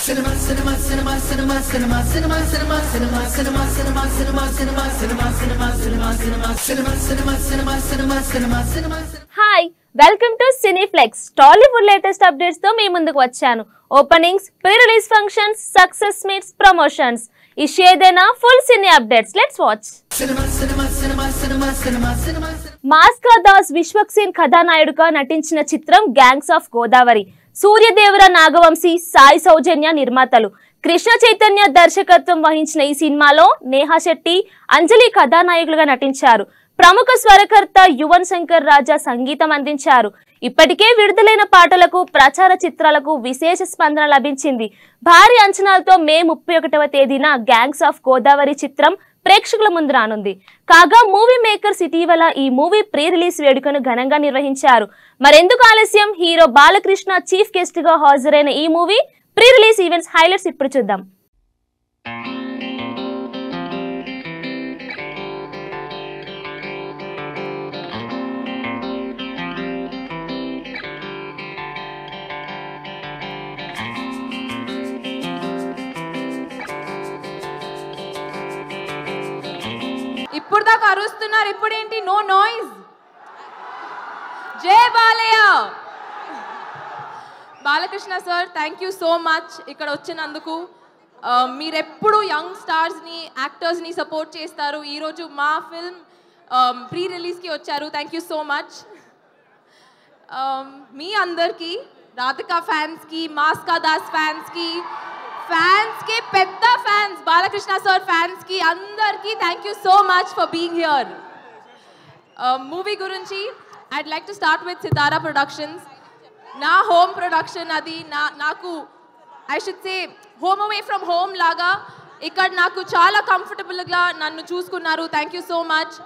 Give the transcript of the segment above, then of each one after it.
Hi, welcome to Cineflex. Tollywood latest updates తో మీ ముందుకు వచ్చాను. Openings, pre release functions, success meets, promotions, issue ఏదైనా full cine updates. Let's watch. మాస్కా దాస్ విశ్వక్ సేన్ కథానాయుడుగా నటించిన చిత్రం గ్యాంగ్స్ ఆఫ్ గోదావరి. సూర్యదేవర నాగవంశీ, సాయి సౌజన్య నిర్మాతలు. కృష్ణ చైతన్య దర్శకత్వం వహించిన ఈ సినిమాలో నేహా శెట్టి, అంజలి కథానాయకులుగా నటించారు. ప్రముఖ స్వరకర్త యువన్ శంకర్ రాజా సంగీతం అందించారు. ఇప్పటికే విడుదలైన పాటలకు, ప్రచార చిత్రాలకు విశేష స్పందన లభించింది. భారీ అంచనాలతో మే 31వ తేదీన గ్యాంగ్స్ ఆఫ్ గోదావరి చిత్రం ప్రేక్షకుల ముందు రానుంది. కాగా మూవీ మేకర్స్ ఇటీవల ఈ మూవీ ప్రీ రిలీజ్ వేడుకను ఘనంగా నిర్వహించారు. మరెందుకు ఆలస్యం, హీరో బాలకృష్ణ చీఫ్ గెస్ట్ గా హాజరైన ఈ movie pre release events highlights ఇప్పుడు చూద్దాం. ఇప్పుడు దాకా అరుస్తున్నారు, ఇప్పుడేంటి నో నాయిస్? జై Balayya. Balakrishna sir, thank you so much ఇక్కడ వచ్చినందుకు. మీరెప్పుడు యంగ్ స్టార్స్ని, యాక్టర్స్ని సపోర్ట్ చేస్తారు. ఈరోజు మా ఫిల్మ్ ప్రీ రిలీజ్కి వచ్చారు. Thank you so much. మీ అందరికీ, రాధికా ఫ్యాన్స్కి, మాస్కా దాస్ ఫ్యాన్స్కి, ఫ్యాన్స్కి, పెద్ద ఫ్యాన్స్, బాలకృష్ణ సార్ ఫ్యాన్స్కి అందరికీ thank you so much for being here. Movie గురించి I'd like to start with Sithara productions. నా హోమ్ ప్రొడక్షన్ అది. నాకు I should say home away from home లాగా ఇక్కడ నాకు చాలా కంఫర్టబుల్గా నన్ను చూసుకున్నారు. Thank you so much.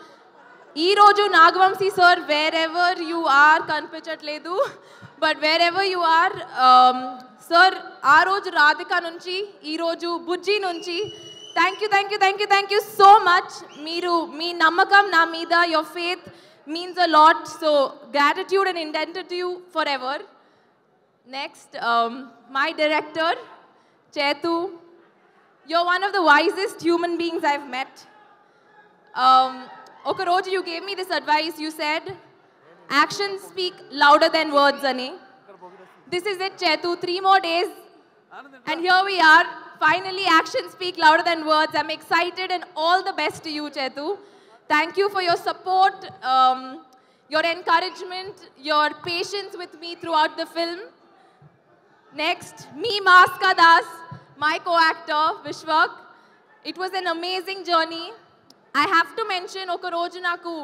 ఈరోజు Nagavamsi sir wherever you are కనిపించట్లేదు, but wherever you are sir, ఆ రోజు రాధిక నుంచి ఈరోజు బుజ్జి నుంచి thank you thank you thank you thank you so much. మీరు మీ నమ్మకం నా మీద, your faith means a lot. So gratitude and indented to you for ever. Next, my director చేతు, you're one of the wisest human beings I've met. ఒక రోజు you gave me this advice. You said actions speak louder than words ani. This is it, Chetu. 3 more days and here we are. Finally, actions speak louder than words. I'm excited and all the best to you, Chetu. Thank you for your support, your encouragement, your patience with me throughout the film. Next, me, Maska Das, my co-actor, Vishwak. It was an amazing journey. I have to mention, oka roju naku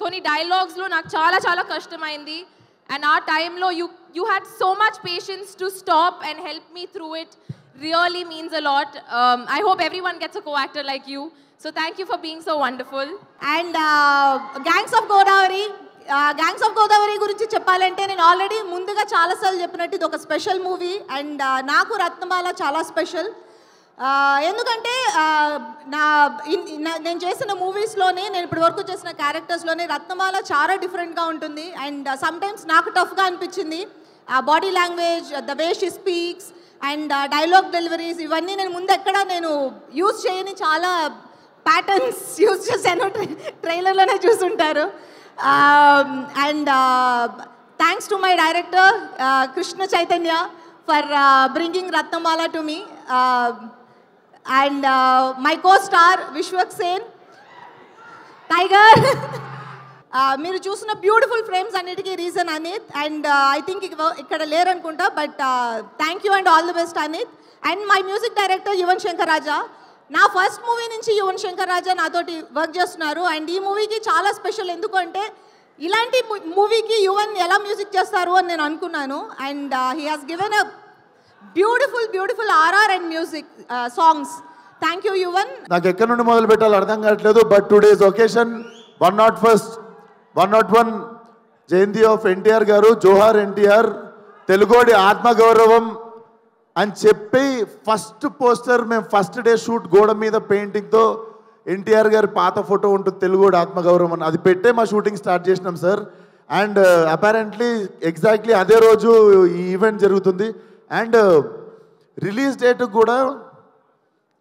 koni dialogues lo నాకు చాలా చాలా కష్టమైంది. And our time lo you had so much patience to stop and help me through it. Really means a lot. I hope everyone gets a co-actor like you. So thank you for being so wonderful. And Gangs of Godavari, gangs of Godavari గురించి చెప్పాలంటే నేను already ముందుగా చాలాసార్లు చెప్పినట్టు ఇది ఒక special movie. And నాకు రత్నమాల చాలా స్పెషల్. ఎందుకంటే నేను చేసిన మూవీస్లోనే, నేను ఇప్పటి వరకు చేసిన క్యారెక్టర్స్లోనే రత్నమాల చాలా డిఫరెంట్గా ఉంటుంది. అండ్ సమ్టైమ్స్ నాకు టఫ్గా అనిపించింది. Body language, the way she speaks and dialogue deliveries, ఇవన్నీ నేను ముందు ఎక్కడ నేను యూజ్ చేయని చాలా ప్యాటర్న్స్ యూజ్ చేశాను. ట్రైలర్లోనే చూసుంటారు. And thanks to my director Krishna Chaitanya for bringing Ratnamala to me, and my co-star Vishwak Sen, Tiger. మీరు చూసిన బ్యూటిఫుల్ ఫ్రేమ్స్ అన్నిటికీ reason Anith. And I think ఇక్కడ లేరనుకుంటా, but thank you and all the best Anith. And my music director Yuvan Shankar Raja. నా first movie నుంచి యువన్ శంకర్ రాజా నాతోటి work చేస్తున్నారు. And ఈ మూవీకి చాలా స్పెషల్. ఎందుకంటే ఇలాంటి మూవీకి యువన్ ఎలా మ్యూజిక్ చేస్తారు అని నేను అనుకున్నాను. And he has given a beautiful beautiful RR and music songs. Thank you Yuvan. నాకు ఎక్కడి నుండి మొదలు పెట్టాలో అర్థం కావట్లేదు. బట్ టుడేస్ ఒకేషన్ 101 జయంతి ఆఫ్ ఎన్టీఆర్ గారు. జోహార్ ఎన్టీఆర్, తెలుగోడి ఆత్మగౌరవం అని చెప్పి ఫస్ట్ పోస్టర్ మేము ఫస్ట్ డే షూట్ గోడ మీద పెయింటింగ్తో ఎన్టీఆర్ గారి పాత ఫోటో ఉంటుంది, తెలుగోడి ఆత్మగౌరవం అని, అది పెట్టే మా షూటింగ్ స్టార్ట్ చేసినాం సార్. అండ్ అపారెంట్లీ ఎగ్జాక్ట్లీ అదే రోజు ఈ ఈవెంట్ జరుగుతుంది. అండ్ రిలీజ్ డేట్ కూడా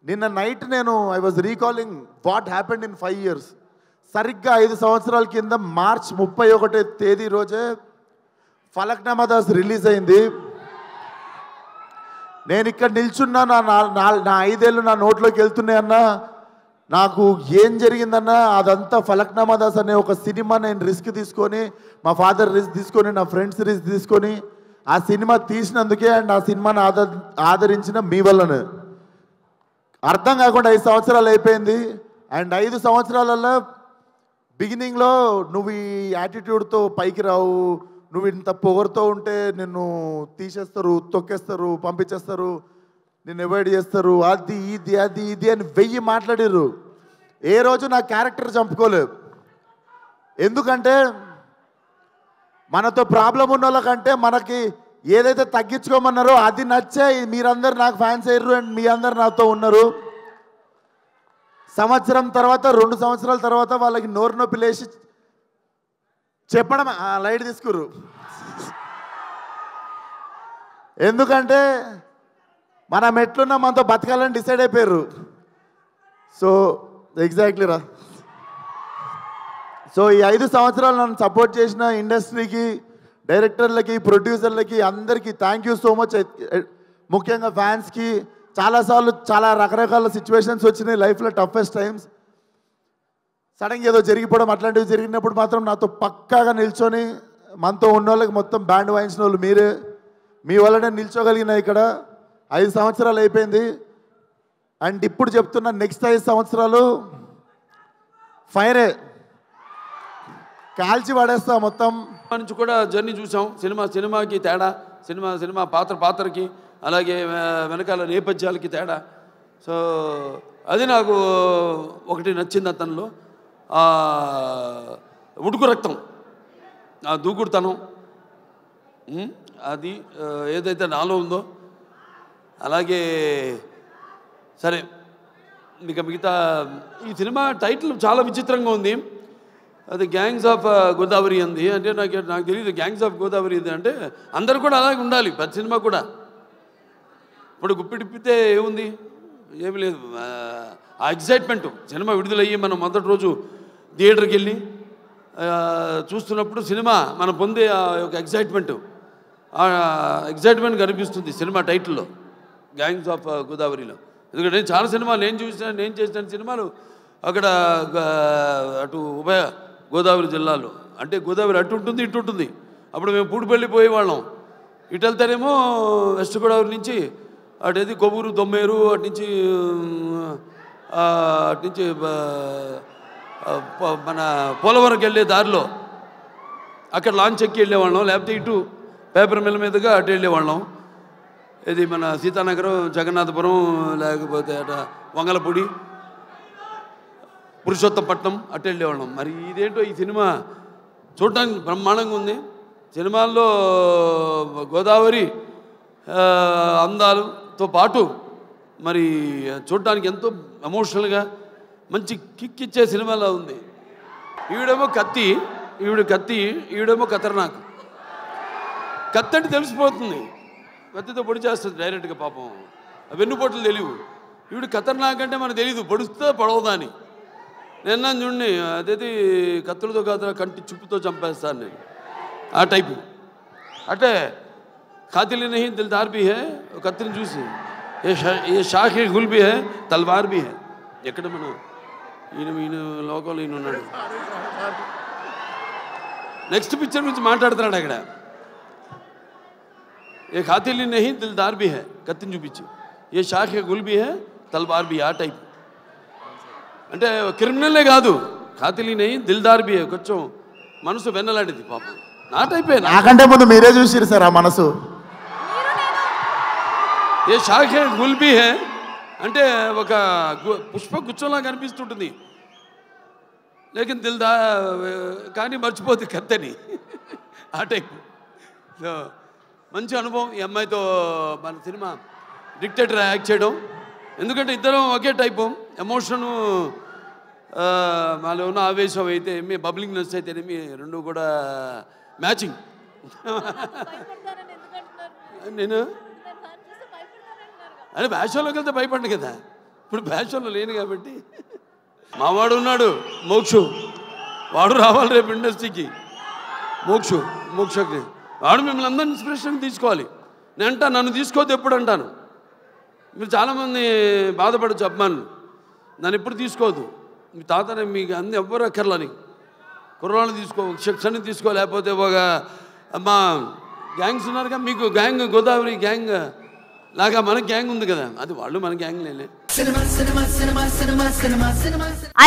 నిన్న నైట్ నేను I was recalling what happened in 5 years. సరిగ్గా 5 సంవత్సరాల కింద మార్చ్ 31వ తేదీ రోజే ఫలక్నామా దాస్ రిలీజ్ అయింది. నేను ఇక్కడ నిల్చున్నా, నా 5 ఏళ్ళు నా నోట్లోకి వెళ్తున్నాయన్నా, నాకు ఏం జరిగిందన్నా అదంతా ఫలక్నామా దాస్ అనే ఒక సినిమా నేను రిస్క్ తీసుకొని, మా ఫాదర్ రిస్క్ తీసుకొని, నా ఫ్రెండ్స్ రిస్క్ తీసుకొని ఆ సినిమా తీసినందుకే అండ్ ఆ సినిమాని ఆదరించిన మీ వల్లనే. అర్థం కాకుండా 5 సంవత్సరాలు అయిపోయింది. అండ్ 5 సంవత్సరాలలో బిగినింగ్లో నువ్వు ఈ యాటిట్యూడ్తో పైకి రావు, నువ్వు ఇంత పొగరుతో ఉంటే నిన్ను తీసేస్తారు, తొక్కేస్తారు, పంపించేస్తారు, నిన్ను అవాయిడ్ చేస్తారు, అది ఇది అది ఇది అని 1000 మాట్లాడారు. ఏ రోజు నా క్యారెక్టర్ చంపుకోలేదు. ఎందుకంటే మనతో ప్రాబ్లం ఉన్న వాళ్ళకంటే మనకి ఏదైతే తగ్గించుకోమన్నారో అది నచ్చే మీరందరు నాకు ఫ్యాన్స్ అయ్యారు అండ్ మీ అందరు నాతో ఉన్నారు. సంవత్సరం తర్వాత 2 సంవత్సరాల తర్వాత వాళ్ళకి నోరు నొప్పి లేచి చెప్పడం లైట్ తీసుకురు. ఎందుకంటే మనం ఎట్లున్నా మనతో బతకాలని డిసైడ్ అయిపోయారు. సో ఎగ్జాక్ట్లీ రా. సో ఈ 5 సంవత్సరాలు నన్ను సపోర్ట్ చేసిన ఇండస్ట్రీకి, డైరెక్టర్లకి, ప్రొడ్యూసర్లకి అందరికీ థ్యాంక్ యూ సో మచ్. ముఖ్యంగా ఫ్యాన్స్కి చాలాసార్లు చాలా రకరకాల సిచ్యువేషన్స్ వచ్చినాయి లైఫ్లో, టఫెస్ట్ టైమ్స్. సడన్గా ఏదో జరిగిపోవడం అట్లాంటివి జరిగినప్పుడు మాత్రం నాతో పక్కాగా నిల్చొని మనతో ఉన్న వాళ్ళకి మొత్తం బ్యాండ్ వాయించిన వాళ్ళు మీరే. మీ వల్లనే నిల్చోగలిగిన ఇక్కడ 5 సంవత్సరాలు అయిపోయింది. అండ్ ఇప్పుడు చెప్తున్నా నెక్స్ట్ 5 సంవత్సరాలు ఫైరే, కాల్చి పడేస్తా మొత్తం. నుంచి కూడా జర్నీ చూసాం. సినిమాకి తేడా, సినిమా పాత్రకి, అలాగే వెనకాల నేపథ్యాలకి తేడా. సో అది నాకు ఒకటి నచ్చింది అతనిలో, ఉడుకు రక్తం, ఆ దూకుడుతనం, అది ఏదైతే నాలో ఉందో. అలాగే సరే ఇక మిగతా ఈ సినిమా టైటిల్ చాలా విచిత్రంగా ఉంది. అది గ్యాంగ్స్ ఆఫ్ గోదావరి అంది. అంటే నాకు తెలియదు గ్యాంగ్స్ ఆఫ్ గోదావరి ఇది అంటే అందరు కూడా అలాగే ఉండాలి ప్రతి సినిమా కూడా. ఇప్పుడు గుప్పిడిప్పితే ఏముంది, ఏమి లేదు. ఆ ఎగ్జైట్మెంట్ సినిమా విడుదలయ్యి మనం మొదటి రోజు థియేటర్కి వెళ్ళి చూస్తున్నప్పుడు సినిమా మనం పొందే ఆ యొక్క ఎగ్జైట్మెంట్ కనిపిస్తుంది సినిమా టైటిల్లో, గ్యాంగ్స్ ఆఫ్ గోదావరిలో. ఎందుకంటే నేను చాలా సినిమాలు నేను చేసిన సినిమాలు అక్కడ అటు ఉభయ గోదావరి జిల్లాలో, అంటే గోదావరి అటు ఉంటుంది ఇటు ఉంటుంది. అప్పుడు మేము పూడిపల్లి పోయేవాళ్ళం. ఇటు వెళ్తేనేమో వెస్ట్ గోదావరి నుంచి అటేది కొవ్వూరు, దొమ్మేరు, అటు నుంచి మన పోలవరంకి వెళ్ళే దారిలో అక్కడ లాంచ్ ఎక్కి వెళ్ళేవాళ్ళం. లేకపోతే ఇటు పేపర్ మిల్ మీదుగా అటు వెళ్ళేవాళ్ళం. ఇది మన సీతానగరం, జగన్నాథపురం, లేకపోతే అట వంగలపూడి, పురుషోత్తపట్నం అటు వెళ్ళేవాళ్ళం. మరి ఇదేంటో ఈ సినిమా చూడటానికి బ్రహ్మాండంగా ఉంది. సినిమాల్లో గోదావరి అందాలతో పాటు మరి చూడటానికి ఎంతో ఎమోషనల్గా మంచి కిక్ ఇచ్చే సినిమాలా ఉంది. ఈవిడేమో కత్తి, ఈవిడేమో ఖతర్నాక్. కత్తి అంటే తెలిసిపోతుంది, కత్తితో పొడి చేస్తుంది డైరెక్ట్గా. పాపం వెన్నుపోట్లు తెలియవు. ఈవిడ ఖతర్నాక్ అంటే మనకు తెలీదు, పొడుస్తుందా పొడవదా అని. నిన్న చూడండి, అదేది కత్తులతో కాదు కంటి చుప్పుతో చంపేస్తాను నేను, ఆ టైపు. అంటే ఖాతిల్ నహీ దిల్దార్ భీ హై, కత్తిని చూసి ఏ షాఖ్ గుల్ భీ హై, తల్వార్ భీ హై. ఎక్కడ మనం ఈయన లోకంలో ఈయన ఉన్నాడు. నెక్స్ట్ పిక్చర్ గురించి మాట్లాడుతున్నాడు అక్కడ. ఏ ఖాతిల్ నహీ దిల్దార్ భీ హై, కత్తిని చూపించి ఏ షాఖ్ గుల్ భీ హై, తల్వార్ భీ, ఆ టైప్. అంటే క్రిమినల్లే కాదు, ఖాతిల్ నహీ దిల్దార్ భీ హై, కొంచెం మనసు వెన్నలాంటిది పాపం. నా టైపే. నాకంటే ముందు మీరే చూసిరు సార్ ఆ మనసు. ఏ షాఖ్ గుల్ భీ హై అంటే ఒక పుష్ప గుచ్చంలా కనిపిస్తుంటుంది, లేకిన్ కానీ మర్చిపోతుంది కత్తని, ఆ టైప్. సో మంచి అనుభవం ఈ అమ్మాయితో మన సినిమా డిక్టేటర్ యాక్ట్ చేయడం. ఎందుకంటే ఇద్దరం ఒకే టైపు, ఎమోషను మాలో ఉన్న ఆవేశం అయితే మీ బబ్లింగ్నెస్ అయితేనేమి రెండు కూడా మ్యాచింగ్. నేను అని బ్యాషోలోకి వెళ్తే భయపడ్డు కదా, ఇప్పుడు బ్యాషోలో లేను కాబట్టి. మావాడు ఉన్నాడు మోక్షు, వాడు రావాలి రేపు ఇండస్ట్రీకి. మోక్షకి వాడు మిమ్మల్ని అందరినీ ఇన్స్పిరేషన్ తీసుకోవాలి. నేను అంటాను, నన్ను తీసుకోవద్దు ఎప్పుడు అంటాను. మీరు చాలామంది బాధపడచ్చు అభిమానులు, నన్ను ఎప్పుడు తీసుకోవద్దు. మీ తాతనే మీకు అన్ని ఎవ్వరు అక్కర్లని కుర్రాళ్ళు తీసుకో, శిక్షణ తీసుకో, లేకపోతే ఒక మా గ్యాంగ్స్ ఉన్నారుగా, మీకు గ్యాంగ్ గోదావరి గ్యాంగ్ లాగా మన గ్యాంగ్ ఉంది కదా, అది వాళ్ళు మన గ్యాంగ్ లేలే.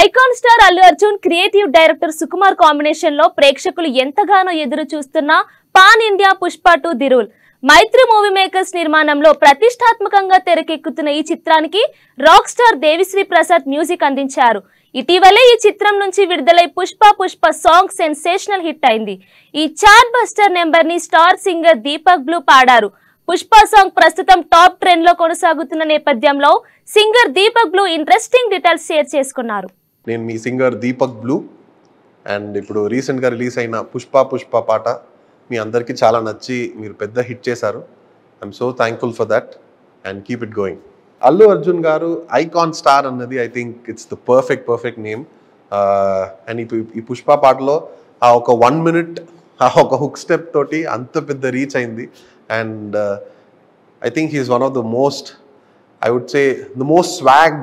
Icon star Allu Arjun creative director Sukumar combination లో ప్రేక్షకులు ఎంతగానో ఎదురు చూస్తున్న pan India Pushpa 2 the rule Mythri movie makers నిర్మాణంలో ప్రతిష్టాత్మకంగా తెరకెక్కుతున్న ఈ చిత్రానికి rock star Devi Sri Prasad music అందించారు. ఇటీవలే ఈ చిత్రం నుంచి విడుదలై పుష్ప సాంగ్ సెన్సేషనల్ హిట్ అయింది. ఈ చార్ట్ బస్టర్ నెంబర్ ని స్టార్ సింగర్ దీపక్ బ్లూ పాడారు. పుష్ప సాంగ్ ప్రస్తుతం టాప్ ట్రెండ్ లో కొనసాగుతున్న నేపథ్యంలో singer Deepak blue interesting details share చేసుకున్నారు. నేను మీ సింగర్ దీపక్ బ్లూ అండ్ ఇప్పుడు రీసెంట్గా రిలీజ్ అయిన పుష్ప పాట మీ అందరికీ చాలా నచ్చి మీరు పెద్ద హిట్ చేశారు. I'm so thankful for that and keep it going. Allu Arjun గారు ఐకాన్ స్టార్ అన్నది I think it's the perfect name. And ఈ పుష్ప పాటలో ఆ ఒక 1 minute ఆ ఒక హుక్ స్టెప్ తోటి అంత పెద్ద రీచ్ అయింది. And I think he's one of the most, I would say the most swag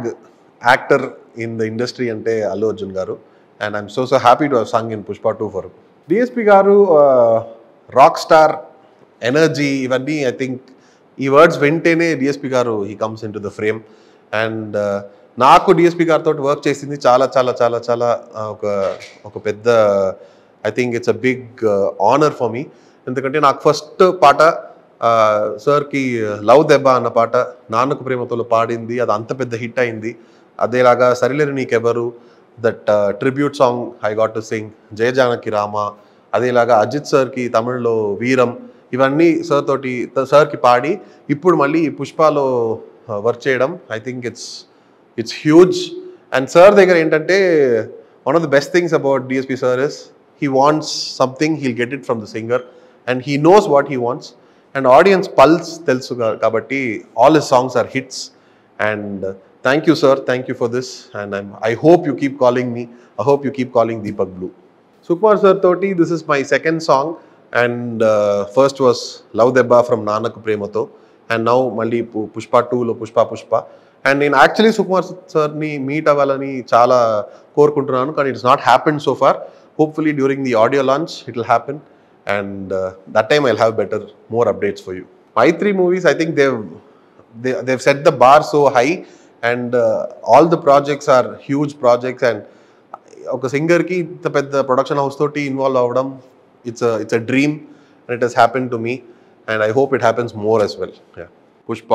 actor in the industry అంటే అల్లు అర్జున్ గారు. And I'm so happy to have sung in Pushpa 2 for DSP గారు. Rock star energy ఇవన్నీ I think ఈ words వింటేనే డిఎస్పి గారు he comes in to the frame. And నాకు డిఎస్పి గారితో వర్క్ చేసింది చాలా చాలా చాలా చాలా ఒక పెద్ద I think it's a big honour for me. ఎందుకంటే నాకు ఫస్ట్ పాట సార్కి లవ్ దెబ్బ అన్న పాట నాన్నకు ప్రేమతో పాడింది, అది అంత పెద్ద హిట్ అయింది. అదేలాగా Sarileru Neekevvaru that tribute song I got to sing, Jaya Janaki Rama. అదేలాగా అజిత్ సార్కి తమిళ్లో వీరం, ఇవన్నీ సార్కి పాడి ఇప్పుడు మళ్ళీ పుష్పలో వర్క్ చేయడం I think it's huge. And sir దగ్గర ఏంటంటే one of the best things about DSP sir is he wants something, he'll get it from the singer and he knows what he wants. And audience pulse telsu kabatti all his songs are hits. And thank you sir, thank you for this. And I hope you keep calling me, I hope you keep calling Deepak Blue. Sukumar sir toti this is my second song. And first was Love Debba from Nanaku Premato, and now malli Pushpa 2 lo Pushpa. And నేను actually Sukumar సార్ని meet అవ్వాలని చాలా కోరుకుంటున్నాను, కానీ it's not happened so far. Hopefully during the audio launch it will happen, and that time I'll have more updates for you. My 3 movies, I think they've set the bar so high, and all the projects are huge projects. And oka singer ki inta pedda production house toti involve avadam, it's a dream, and it has happened to me, and I hope it happens more as well. Yeah. Pushpa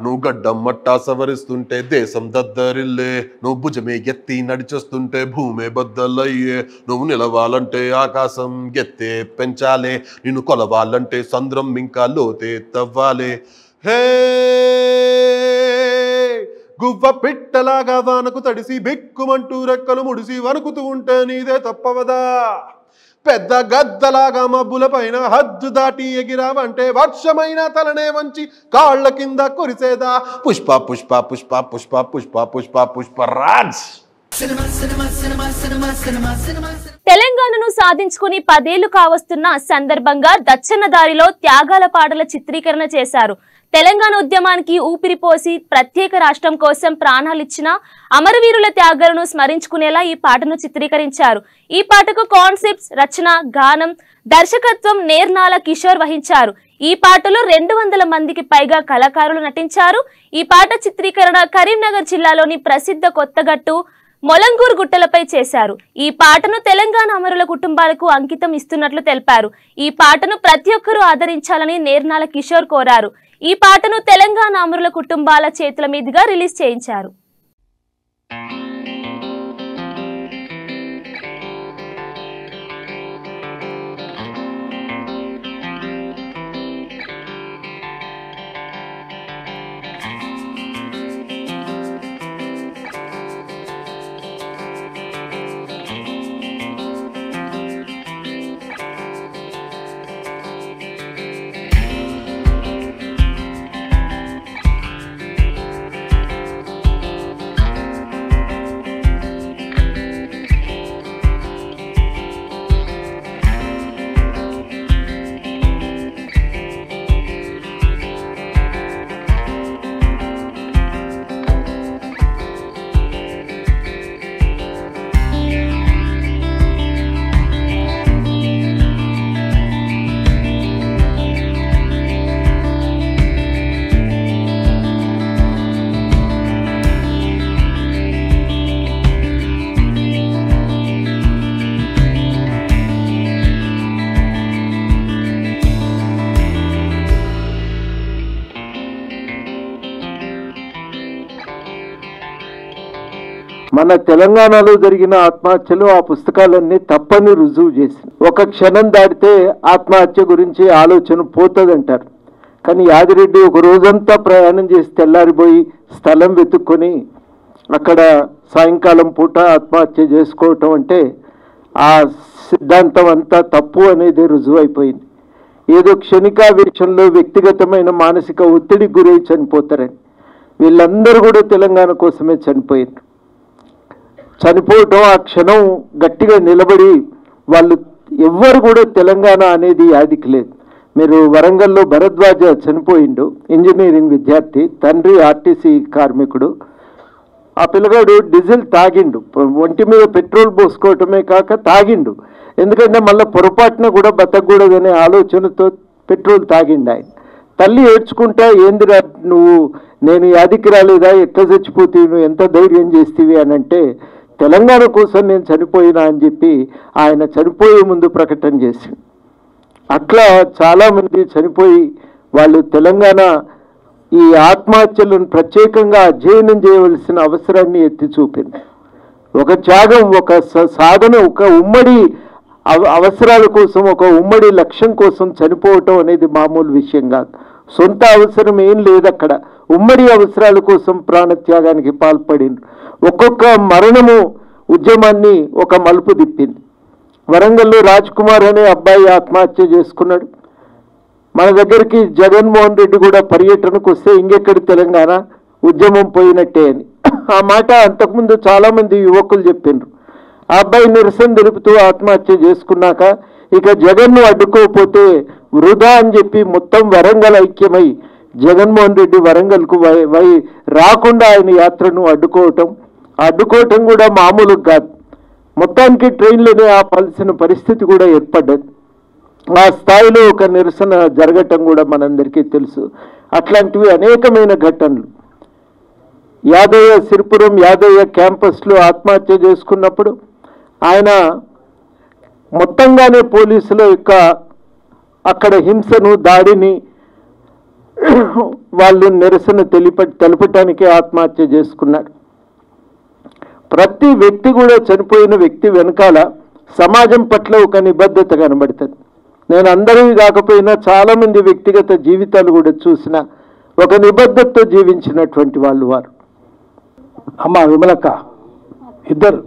నువ్వు గడ్డమ్మట్టా సవరిస్తుంటే దేశం దద్దరిల్లే, నువ్వు భుజమే ఎత్తి నడిచొస్తుంటే భూమే బద్దలయ్యే, నువ్వు నిలవాలంటే ఆకాశం ఎత్తే పెంచాలే, నిన్ను కొలవాలంటే సంద్రం ఇంకా లోతే తవ్వాలే. హే గువ్వ పిట్టలాగా వానకు తడిసి బిక్కుమంటూ రెక్కలు ముడిసి వణుకుతూ ఉంటే నీదే తప్పవదా, పెద్ద గద్దలాగా మబ్బుల పైన హద్దు దాటి ఎగిరావంటే వర్షమైన తలనే వంచి కాళ్ల కింద కురిసేదా. పుష్ప రాజ్. తెలంగాణను సాధించుకుని 10 ఏళ్లు కావస్తున్న సందర్భంగా దచ్చన్న దారిలో త్యాగాల పాటల చిత్రీకరణ చేశారు. తెలంగాణ ఉద్యమానికి ఊపిరిపోసి ప్రత్యేక రాష్ట్రం కోసం ప్రాణాలిచ్చిన అమరవీరుల త్యాగాలను స్మరించుకునేలా ఈ పాటను చిత్రీకరించారు. ఈ పాటకు కాన్సెప్ట్స్, రచన, గానం, దర్శకత్వం నేర్నాల కిషోర్ వహించారు. ఈ పాటలో 200 మందికి పైగా కళాకారులు నటించారు. ఈ పాట చిత్రీకరణ కరీంనగర్ జిల్లాలోని ప్రసిద్ధ కొత్తగట్టు మొలంగూరు గుట్టలపై చేశారు. ఈ పాటను తెలంగాణ అమరుల కుటుంబాలకు అంకితం ఇస్తున్నట్లు తెలిపారు. ఈ పాటను ప్రతి ఒక్కరూ ఆదరించాలని నేర్నాల కిషోర్ కోరారు. ఈ పాటను తెలంగాణ అమరుల కుటుంబాల చేతుల మీదుగా రిలీజ్ చేయించారు. మన తెలంగాణలో జరిగిన ఆత్మహత్యలు ఆ పుస్తకాలన్నీ తప్పని రుజువు చేసింది. ఒక క్షణం దాటితే ఆత్మహత్య గురించి ఆలోచన పోతుందంటారు. కానీ యాదిరెడ్డి ఒక రోజంతా ప్రయాణం చేసి తెల్లారిపోయి స్థలం వెతుక్కొని అక్కడ సాయంకాలం పూట ఆత్మహత్య చేసుకోవటం అంటే ఆ సిద్ధాంతం అంతా తప్పు అనేది రుజువు అయిపోయింది. ఏదో క్షణికావేశంలో వ్యక్తిగతమైన మానసిక ఒత్తిడికి గురై చనిపోతారని. వీళ్ళందరూ కూడా తెలంగాణ కోసమే చనిపోయారు. చనిపోవటం ఆ క్షణం గట్టిగా నిలబడి వాళ్ళు ఎవ్వరు కూడా తెలంగాణ అనేది యాదికి లేదు. మీరు వరంగల్లో భరద్వాజ చనిపోయిండు, ఇంజనీరింగ్ విద్యార్థి, తండ్రి ఆర్టీసీ కార్మికుడు. ఆ పిల్లగాడు డీజిల్ తాగిండు, ఒంటి మీద పెట్రోల్ పోసుకోవటమే కాక తాగిండు. ఎందుకంటే మళ్ళీ పొరపాటున కూడా బతకూడదనే ఆలోచనతో పెట్రోల్ తాగిండు ఆయన. తల్లి ఏడ్చుకుంటా, ఏందిరా నువ్వు, నేను యాదికి రాలేదా, ఎట్లా చచ్చిపోతీవి, నువ్వు ఎంత ధైర్యం చేస్తీవి అని అంటే, తెలంగాణ కోసం నేను చనిపోయినా అని చెప్పి ఆయన చనిపోయే ముందు ప్రకటన చేసిండు. అట్లా చాలామంది చనిపోయి వాళ్ళు తెలంగాణ ఈ ఆత్మహత్యలను ప్రత్యేకంగా అధ్యయనం చేయవలసిన అవసరాన్ని ఎత్తి చూపింది. ఒక త్యాగం, ఒక సాధన, ఒక ఉమ్మడి అవసరాల కోసం, ఒక ఉమ్మడి లక్ష్యం కోసం చనిపోవటం అనేది మామూలు విషయం కాదు. సొంత అవసరం ఏం లేదు అక్కడ, ఉమ్మడి అవసరాల కోసం ప్రాణత్యాగానికి పాల్పడింది. ఒక్కొక్క మరణము ఉద్యమాన్ని ఒక మలుపు తిప్పింది. వరంగల్లో రాజ్ కుమార్ అనే అబ్బాయి ఆత్మహత్య చేసుకున్నాడు. మన దగ్గరికి జగన్మోహన్ రెడ్డి కూడా పర్యటనకు వస్తే ఇంకెక్కడి తెలంగాణ, ఉద్యమం పోయినట్టే అని. ఆ మాట అంతకుముందు చాలామంది యువకులు చెప్పిండ్రు. ఆ అబ్బాయి నిరసన తెలుపుతూ ఆత్మహత్య చేసుకున్నాక ఇక జగన్ను అడ్డుకోకపోతే వృధా అని చెప్పి మొత్తం వరంగల్ ఐక్యమై జగన్మోహన్ రెడ్డి వరంగల్కు రాకుండా ఆయన యాత్రను అడ్డుకోవటం కూడా మామూలుగా కాదు. మొత్తానికి ట్రైన్లోనే ఆపాల్సిన పరిస్థితి కూడా ఏర్పడ్డది. ఆ స్థాయిలో ఒక నిరసన జరగటం కూడా మనందరికీ తెలుసు. అట్లాంటివి అనేకమైన ఘటనలు. యాదయ్య సిరిపురం యాదయ్య క్యాంపస్లో ఆత్మహత్య చేసుకున్నప్పుడు ఆయన మొత్తంగానే పోలీసుల యొక్క అక్కడ హింసను, దాడిని వాళ్ళు నిరసన తెలపటానికి ఆత్మహత్య చేసుకున్నాడు. ప్రతి వ్యక్తి కూడా, చనిపోయిన వ్యక్తి వెనకాల సమాజం పట్ల ఒక నిబద్ధత కనబడుతుంది. నేను అందరివి కాకపోయినా చాలామంది వ్యక్తిగత జీవితాలు కూడా చూసిన ఒక నిబద్ధతతో జీవించినటువంటి వాళ్ళు వారు. అమ్మ విమలక్క ఇద్దరు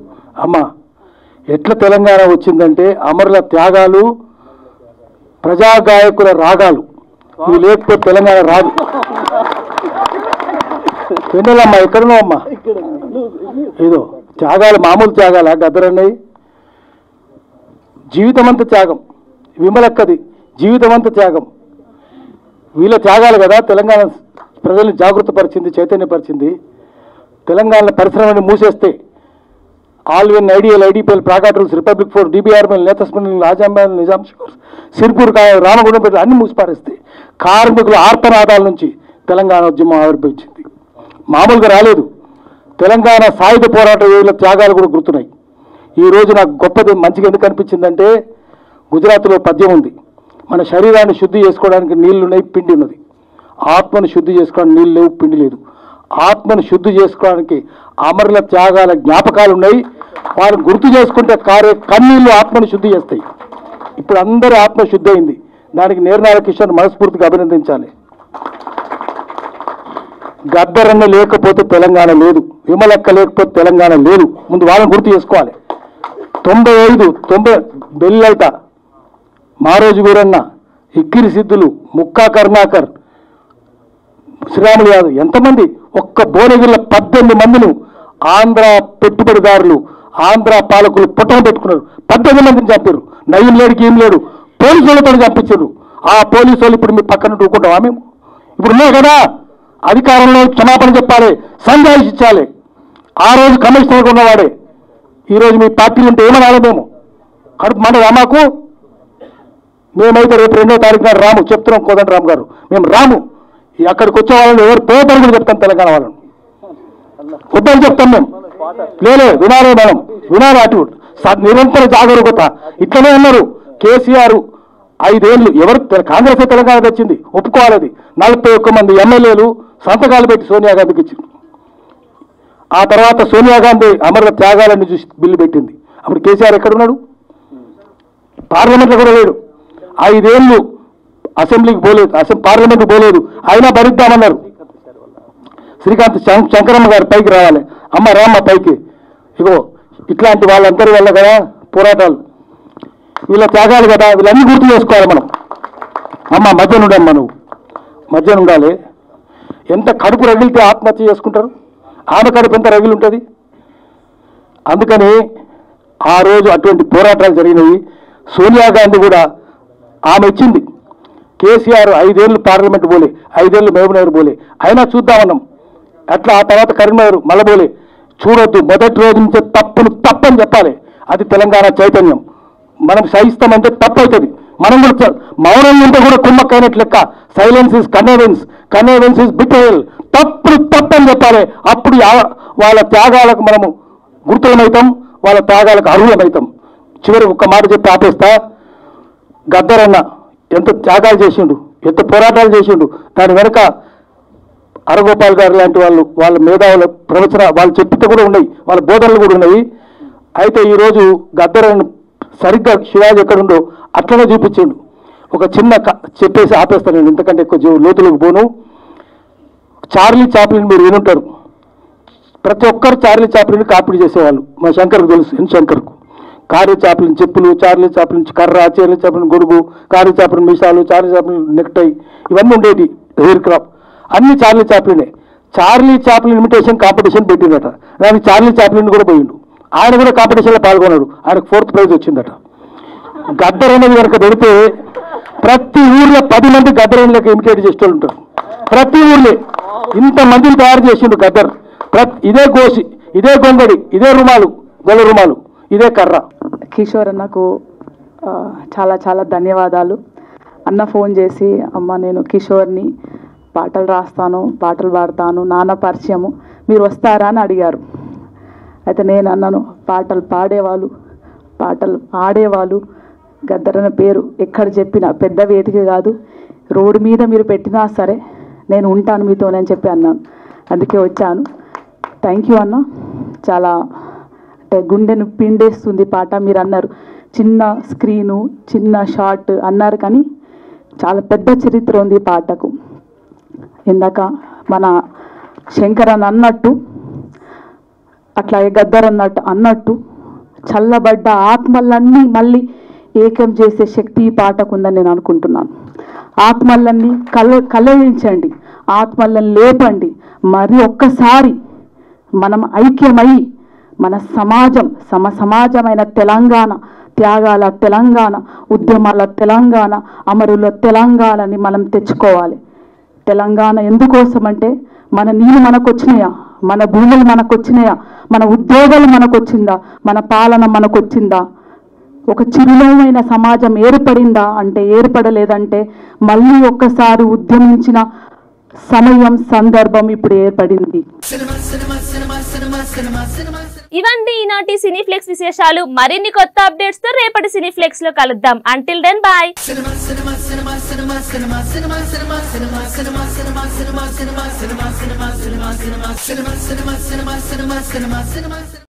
అమ్మ ఎట్లా తెలంగాణ వచ్చిందంటే అమరుల త్యాగాలు, ప్రజాగాయకుల రాగాలు, ఇవి లేకపోతే తెలంగాణ రాదు. వెన్నెలమ్మ ఎక్కడున్నావు అమ్మా? ఏదో త్యాగాలు, మామూలు త్యాగాల గద్దరన్నయ్య జీవితం అంతా త్యాగం. విమలక్కది జీవితం అంతా త్యాగం. వీళ్ళ త్యాగాలు కదా తెలంగాణ ప్రజల్ని జాగృతపరిచింది, చైతన్యపరిచింది. తెలంగాణ పరిశ్రమని మూసేస్తే Allwyn, Ideal, IDPL, Praga Tools, Republic Forge, DBRL, నేతస్మరణలు, ఆజాంబాల్, నిజాం షుగర్స్, సిర్పూర్, రామగుండం పెట్టి అన్ని మూసిపారేస్తే కార్మికుల ఆర్తనాదాల నుంచి తెలంగాణ ఉద్యమం ఆవిర్భవించింది. మామూలుగా రాలేదు. తెలంగాణ సాయుధ పోరాట వీళ్ళ త్యాగాలు కూడా గుర్తున్నాయి. ఈరోజు నాకు గొప్పది మంచిగా ఎందుకు అనిపించిందంటే, గుజరాత్లో పద్యం ఉంది, మన శరీరాన్ని శుద్ధి చేసుకోవడానికి నీళ్లు ఉన్నాయి, పిండి ఉన్నది. ఆత్మను శుద్ధి చేసుకోవడానికి నీళ్ళు లేవు, పిండి లేదు. ఆత్మను శుద్ధి చేసుకోవడానికి అమరుల త్యాగాల జ్ఞాపకాలు ఉన్నాయి. వారిని గుర్తు చేసుకుంటే కారే కన్నీళ్లు ఆత్మను శుద్ధి చేస్తాయి. ఇప్పుడు అందరూ ఆత్మ శుద్ధి అయింది. దానికి నేర్నాల కిషోర్ మనస్ఫూర్తిగా అభినందించాలి. గద్దరన్న లేకపోతే తెలంగాణ లేదు, విమలక్క లేకపోతే తెలంగాణ లేదు. ముందు వాళ్ళని గుర్తు చేసుకోవాలి. 95 బెల్లైట, మారోజు వీరన్న, ఇక్కిరి సిద్ధులు, ముక్కా కరుణాకర్, శ్రీరాములు యాదవ్, ఎంతమంది, ఒక్క భువనగిరిలో 18 మందిని ఆంధ్ర పెట్టుబడిదారులు, ఆంధ్ర పాలకులు పుట్టన పెట్టుకున్నారు. 18 మందిని చంపారు. నయం లేడికి ఏం లేడు, పోలీసు వాళ్ళతో చంపించారు. ఆ పోలీసు వాళ్ళు ఇప్పుడు మీ పక్కన ఊరుకుంటామా మేము? ఇప్పుడు ఉన్నాయి కదా, అధికారంలో క్షమాపణ చెప్పాలి, సంజాయిషించాలి. ఆ రోజు కమిషనర్గా ఉన్నవాడే ఈరోజు మీ పార్టీలు ఉంటే ఏమనాలి? మేము కడుపు మండదా మాకు? మేమైతే రేపు 2వ తారీఖు నాడు రాము, చెప్తున్నాం కోదండ రామ్ గారు, మేము రాము. అక్కడికి వచ్చే వాళ్ళని ఎవరు పేపర్ కూడా చెప్తాం, తెలంగాణ వాళ్ళని వద్దని చెప్తాం మేము. లేలే వినాలే మేడం, వినాలి. అటు నిరంతర జాగరూకత ఇట్లనే ఉన్నారు. కేసీఆర్ 5 ఏళ్ళు ఎవరు కాంగ్రెస్ తెలంగాణ తెచ్చింది, ఒప్పుకోవాలి. 41 మంది ఎమ్మెల్యేలు సంతకాలు పెట్టి సోనియా గాంధీకి ఇచ్చింది. ఆ తర్వాత సోనియా గాంధీ అమర త్యాగాలను చూసి బిల్లు పెట్టింది. అప్పుడు కేసీఆర్ ఎక్కడున్నాడు? పార్లమెంట్లో కూడా లేడు. 5 ఏళ్ళు అసెంబ్లీకి పోలేదు, పార్లమెంట్కి పోలేదు, అయినా భరిద్దామన్నారు. శ్రీకాంత్ శంకరమ్మ గారు పైకి రావాలి, అమ్మ రామ్మ పైకి. ఇగో ఇట్లాంటి వాళ్ళందరి వల్ల కదా పోరాటాలు, వీళ్ళ త్యాగాలు కదా, వీళ్ళన్నీ గుర్తు చేసుకోవాలి మనం. అమ్మ మధ్యనుండమ్మా, నువ్వు మధ్యన ఉండాలి. ఎంత కడుపు రగిలితే ఆత్మహత్య చేసుకుంటారు, ఆమె కడుపు ఎంత రగిలి ఉంటుంది. అందుకని ఆ రోజు అటువంటి పోరాటాలు జరిగినవి. సోనియా గాంధీ కూడా ఆమె ఇచ్చింది. కేసీఆర్ 5 ఏళ్ళు పార్లమెంట్ పోలే, 5 ఏళ్ళు మహబూబ్నగర్ పోలే, అయినా చూద్దామన్నాం. అట్లా ఆ తర్వాత కరీంనగర్ మళ్ళీ పోలే. చూడొద్దు, మొదటి రోజు నుంచే తప్పును తప్పని చెప్పాలి. అది తెలంగాణ చైతన్యం. మనం సహిస్తామంటే తప్పు అవుతుంది. మనం కూడా మౌనం ఉంటే కూడా కుమ్మక్కైనట్లు లెక్క. Silence is conveyance, conveyance is betrayal. తప్పును తప్పని చెప్పాలి. అప్పుడు వాళ్ళ త్యాగాలకు మనము గుర్తులమవుతాం, వాళ్ళ త్యాగాలకు అర్హులమవుతాం. చివరి ఒక్క మాట చెప్పి ఆపేస్తా. గద్దరన్న ఎంత త్యాగాలు చేసిండు, ఎంత పోరాటాలు చేసిండు. దాని వెనక అరగోపాల్ గారు లాంటి వాళ్ళు, వాళ్ళ మేధావుల ప్రవచన వాళ్ళు చెప్పితే కూడా ఉన్నాయి, వాళ్ళ బోధనలు కూడా ఉన్నాయి. అయితే ఈరోజు గద్దరన్న సరిగ్గా శివాజీ ఎక్కడుండో అట్లనే చూపించిండు. ఒక చిన్న చెప్పేసి ఆపేస్తాను నేను, ఎందుకంటే ఎక్కువ లోతులకు పోను. చార్లీ చాప్లిన్ మీరు వినుంటారు. ప్రతి ఒక్కరు చార్లీ చాప్లిన్ కాపీ చేసేవాళ్ళు. మా శంకర్కు తెలుసు, ఎన్ శంకర్కు. చార్లీ చాప్లిన్ చెప్పులు, చార్లీ చాప్లిన్ కర్ర, చార్లీ చాప్లిన్ గొడుగు, చార్లీ చాప్లిన్ మీసాలు, చార్లీ చాప్లిన్ నెక్టై, ఇవన్నీ ఉండేవి. హెయిర్ క్రాప్ అన్ని చార్లీ చాప్లినే. చార్లీ చాప్లిన్ ఇమిటేషన్ కాంపిటీషన్ పెట్టిందట. దానికి చార్లీ చాప్లిన్ కూడా పోయిండు. ఆయన కూడా కాంపిటీషన్లో పాల్గొన్నాడు. ఆయనకు 4th ప్రైజ్ వచ్చిందట. గద్దర్ అనేది కనుక పెడితే ప్రతి ఊర్లో 10 మంది గద్దరన్నలకు ఇమిటేట్ చేస్తూ ఉంటారు. ప్రతి ఊర్లో ఇంతమందిని తయారు చేసిండు గద్దర్. ఇదే గోసి, ఇదే గొంగడి, ఇదే రుమాలు, గొల్ల రుమాలు, ఇదే కర్ర. కిషోర్ అన్నకు చాలా చాలా ధన్యవాదాలు. అన్న ఫోన్ చేసి, అమ్మ నేను కిషోర్ని పాటలు రాస్తాను, పాటలు పాడతాను, నాన్న పరిచయము, మీరు వస్తారా అని అడిగారు. అయితే నేను అన్నాను, పాటలు పాడేవాళ్ళు, పాటలు ఆడేవాళ్ళు గద్దరన్న పేరు ఎక్కడ చెప్పినా, పెద్ద వేదిక కాదు, రోడ్డు మీద మీరు పెట్టినా సరే నేను ఉంటాను మీతోనని చెప్పి అన్నాను. అందుకే వచ్చాను. థ్యాంక్ యూ అన్న. చాలా అంటే గుండెను పిండేస్తుంది పాట. మీరు అన్నారు చిన్న స్క్రీను, చిన్న షార్ట్ అన్నారు, కానీ చాలా పెద్ద చరిత్ర ఉంది పాటకు. ఇందాక మన శంకరన్ అన్నట్టు, అట్లాగే గద్దర్ అన్నట్టు చల్లబడ్డ ఆత్మలన్నీ మళ్ళీ ఏకం చేసే శక్తి ఈ పాటకు ఉందని నేను అనుకుంటున్నాను. ఆత్మలన్నీ కలయించండి, ఆత్మలను లేపండి. మరి ఒక్కసారి మనం ఐక్యమై మన సమాజమైన తెలంగాణ, త్యాగాల తెలంగాణ, ఉద్యమాల తెలంగాణ, అమరుల తెలంగాణని మనం తెచ్చుకోవాలి. తెలంగాణ ఎందుకోసం అంటే మన నీళ్ళు మనకు వచ్చినాయా, మన భూములు మనకు వచ్చినాయా, మన ఉద్యోగాలు మనకు వచ్చిందా, మన పాలన మనకు వచ్చిందా, ఒక చిరునవ్వైన సమాజం ఏర్పడిందా అంటే ఏర్పడలేదంటే మళ్ళీ ఒక్కసారి ఉద్యమించిన సమయం సందర్భం ఇప్పుడు ఏర్పడింది. ఇవన్నీ ఈనాటి సినీఫ్లెక్స్ విశేషాలు. మరిన్ని కొత్త అప్డేట్స్ తో రేపటి సినీఫ్లెక్స్ లో కలుద్దాం. Until then bye.